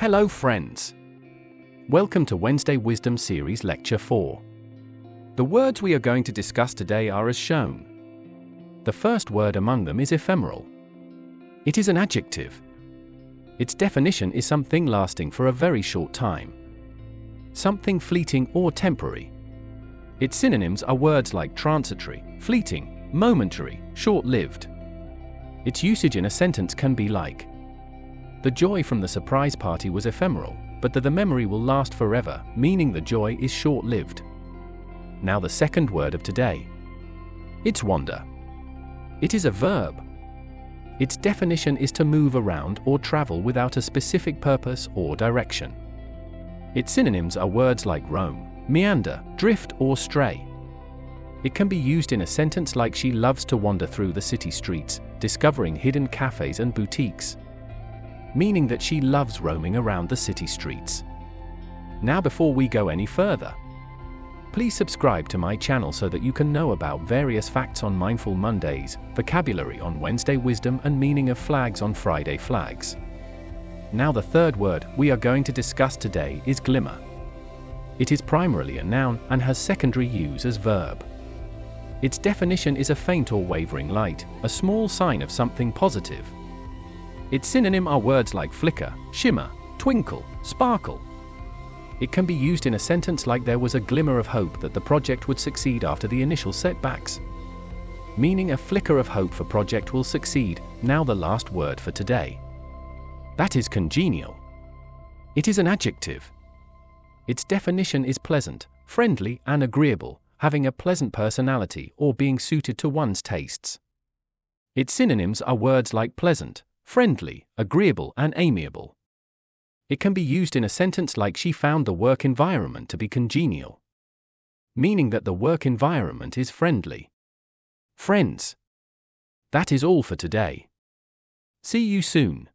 Hello friends. Welcome to Wednesday Wisdom Series Lecture 4. The words we are going to discuss today are as shown. The first word among them is ephemeral. It is an adjective. Its definition is something lasting for a very short time. Something fleeting or temporary. Its synonyms are words like transitory, fleeting, momentary, short-lived. Its usage in a sentence can be like: the joy from the surprise party was ephemeral, but the memory will last forever, meaning the joy is short-lived. Now the second word of today. It's wander. It is a verb. Its definition is to move around or travel without a specific purpose or direction. Its synonyms are words like roam, meander, drift or stray. It can be used in a sentence like she loves to wander through the city streets, discovering hidden cafes and boutiques. Meaning that she loves roaming around the city streets. Now before we go any further, please subscribe to my channel so that you can know about various facts on Mindful Mondays, vocabulary on Wednesday wisdom and meaning of flags on Friday flags. Now the third word we are going to discuss today is glimmer. It is primarily a noun and has secondary use as verb. Its definition is a faint or wavering light, a small sign of something positive. Its synonym are words like flicker, shimmer, twinkle, sparkle. It can be used in a sentence like there was a glimmer of hope that the project would succeed after the initial setbacks. Meaning a flicker of hope for project will succeed. Now the last word for today. That is congenial. It is an adjective. Its definition is pleasant, friendly and agreeable, having a pleasant personality or being suited to one's tastes. Its synonyms are words like pleasant, friendly, agreeable and amiable. It can be used in a sentence like she found the work environment to be congenial. Meaning that the work environment is friendly. Friends, that is all for today. See you soon.